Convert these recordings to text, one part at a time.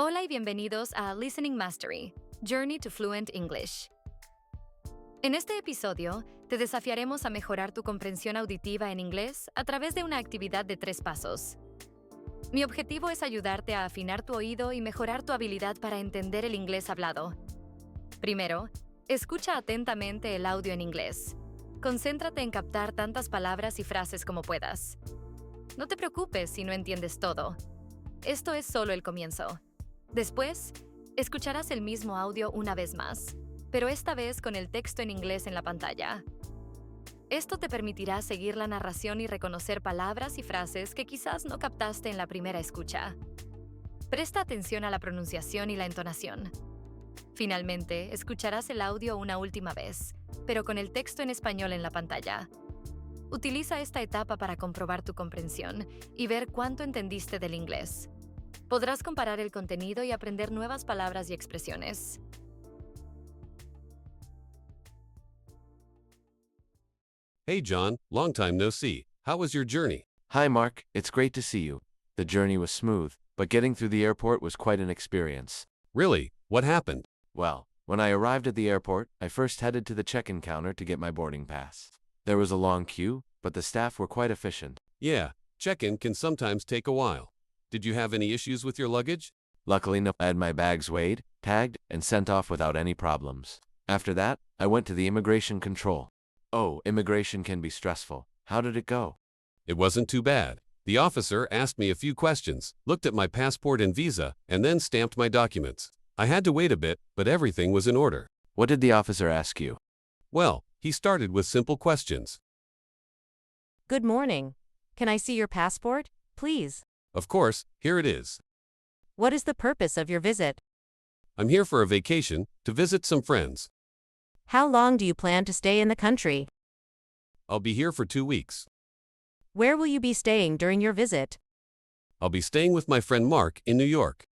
Hola y bienvenidos a Listening Mastery, Journey to Fluent English. En este episodio, te desafiaremos a mejorar tu comprensión auditiva en inglés a través de una actividad de 3 pasos. Mi objetivo es ayudarte a afinar tu oído y mejorar tu habilidad para entender el inglés hablado. Primero, escucha atentamente el audio en inglés. Concéntrate en captar tantas palabras y frases como puedas. No te preocupes si no entiendes todo. Esto es solo el comienzo. Después, escucharás el mismo audio una vez más, pero esta vez con el texto en inglés en la pantalla. Esto te permitirá seguir la narración y reconocer palabras y frases que quizás no captaste en la primera escucha. Presta atención a la pronunciación y la entonación. Finalmente, escucharás el audio una última vez, pero con el texto en español en la pantalla. Utiliza esta etapa para comprobar tu comprensión y ver cuánto entendiste del inglés. Podrás comparar el contenido y aprender nuevas palabras y expresiones. Hey John, long time no see. How was your journey? Hi Mark, it's great to see you. The journey was smooth, but getting through the airport was quite an experience. Really? What happened? Well, when I arrived at the airport, I first headed to the check-in counter to get my boarding pass. There was a long queue, but the staff were quite efficient. Yeah, check-in can sometimes take a while. Did you have any issues with your luggage? Luckily, no, I had my bags weighed, tagged, and sent off without any problems. After that, I went to the immigration control. Oh, immigration can be stressful. How did it go? It wasn't too bad. The officer asked me a few questions, looked at my passport and visa, and then stamped my documents. I had to wait a bit, but everything was in order. What did the officer ask you? Well, he started with simple questions. Good morning. Can I see your passport, please? Of course, here it is. What is the purpose of your visit? I'm here for a vacation, to visit some friends. How long do you plan to stay in the country? I'll be here for 2 weeks. Where will you be staying during your visit? I'll be staying with my friend Mark in New York.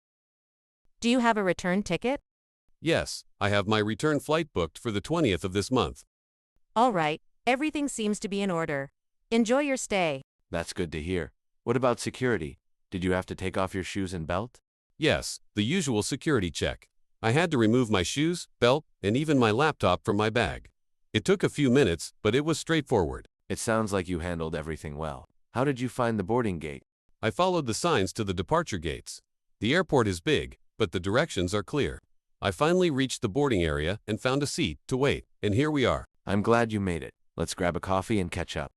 Do you have a return ticket? Yes, I have my return flight booked for the 20th of this month. All right, everything seems to be in order. Enjoy your stay. That's good to hear. What about security? Did you have to take off your shoes and belt? Yes, the usual security check. I had to remove my shoes, belt, and even my laptop from my bag. It took a few minutes, but it was straightforward. It sounds like you handled everything well. How did you find the boarding gate? I followed the signs to the departure gates. The airport is big, but the directions are clear. I finally reached the boarding area and found a seat to wait, and here we are. I'm glad you made it. Let's grab a coffee and catch up.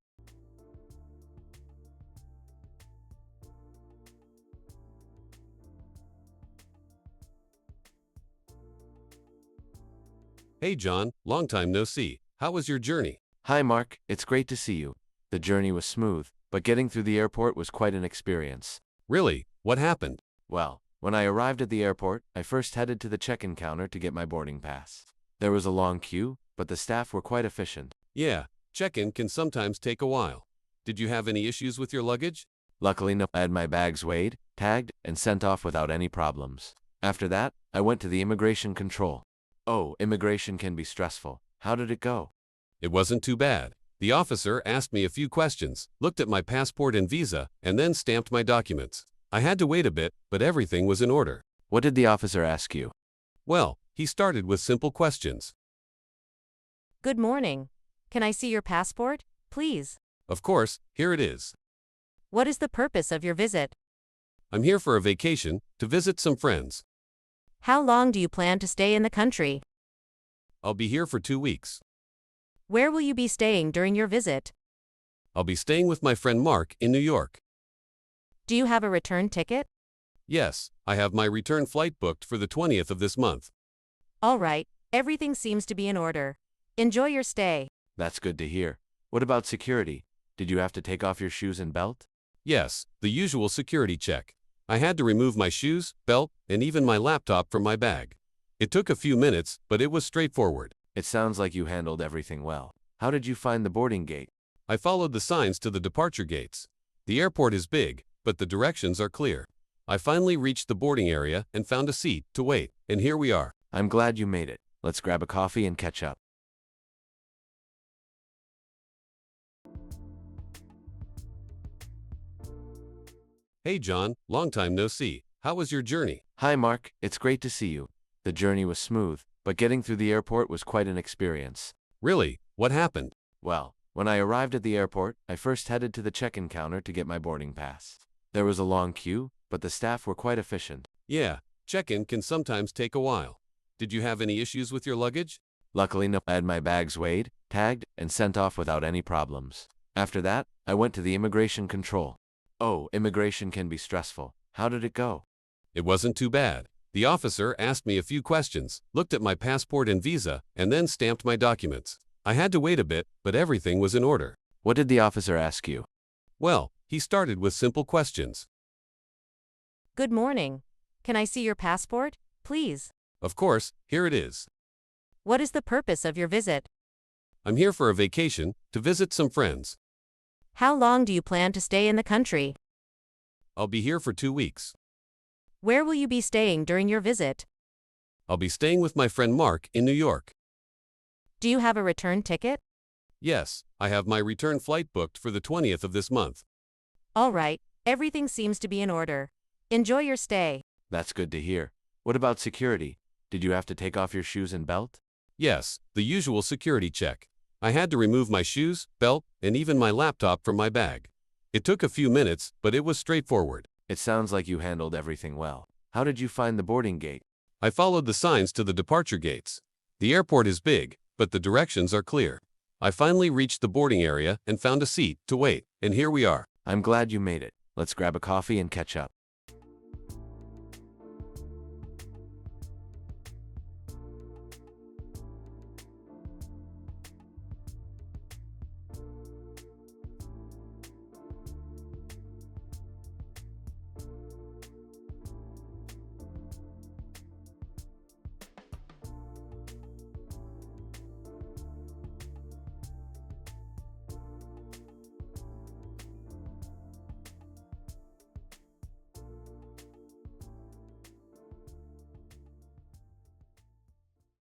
Hey John, long time no see. How was your journey? Hi Mark, it's great to see you. The journey was smooth, but getting through the airport was quite an experience. Really? What happened? Well, when I arrived at the airport, I first headed to the check-in counter to get my boarding pass. There was a long queue, but the staff were quite efficient. Yeah, check-in can sometimes take a while. Did you have any issues with your luggage? Luckily, no, I had my bags weighed, tagged, and sent off without any problems. After that, I went to the immigration control. Oh, immigration can be stressful. How did it go? It wasn't too bad. The officer asked me a few questions, looked at my passport and visa, and then stamped my documents. I had to wait a bit, but everything was in order. What did the officer ask you? Well, he started with simple questions. Good morning. Can I see your passport, please? Of course, here it is. What is the purpose of your visit? I'm here for a vacation, to visit some friends. How long do you plan to stay in the country? I'll be here for 2 weeks. Where will you be staying during your visit? I'll be staying with my friend Mark in New York. Do you have a return ticket? Yes, I have my return flight booked for the 20th of this month. All right, everything seems to be in order. Enjoy your stay. That's good to hear. What about security? Did you have to take off your shoes and belt? Yes, the usual security check. I had to remove my shoes, belt, and even my laptop from my bag. It took a few minutes, but it was straightforward. It sounds like you handled everything well. How did you find the boarding gate? I followed the signs to the departure gates. The airport is big, but the directions are clear. I finally reached the boarding area and found a seat to wait, and here we are. I'm glad you made it. Let's grab a coffee and catch up. Hey John, long time no see. How was your journey? Hi, Mark. It's great to see you. The journey was smooth, but getting through the airport was quite an experience. Really? What happened? Well, when I arrived at the airport, I first headed to the check-in counter to get my boarding pass. There was a long queue, but the staff were quite efficient. Yeah, check-in can sometimes take a while. Did you have any issues with your luggage? Luckily, no, I had my bags weighed, tagged, and sent off without any problems. After that, I went to the immigration control. Oh, immigration can be stressful. How did it go? It wasn't too bad. The officer asked me a few questions, looked at my passport and visa, and then stamped my documents. I had to wait a bit, but everything was in order. What did the officer ask you? Well, he started with simple questions. Good morning. Can I see your passport, please? Of course, here it is. What is the purpose of your visit? I'm here for a vacation, to visit some friends. How long do you plan to stay in the country? I'll be here for 2 weeks. Where will you be staying during your visit? I'll be staying with my friend Mark in New York. Do you have a return ticket? Yes, I have my return flight booked for the 20th of this month. All right, everything seems to be in order. Enjoy your stay. That's good to hear. What about security? Did you have to take off your shoes and belt? Yes, the usual security check. I had to remove my shoes, belt, and even my laptop from my bag. It took a few minutes, but it was straightforward. It sounds like you handled everything well. How did you find the boarding gate? I followed the signs to the departure gates. The airport is big, but the directions are clear. I finally reached the boarding area and found a seat to wait, and here we are. I'm glad you made it. Let's grab a coffee and catch up.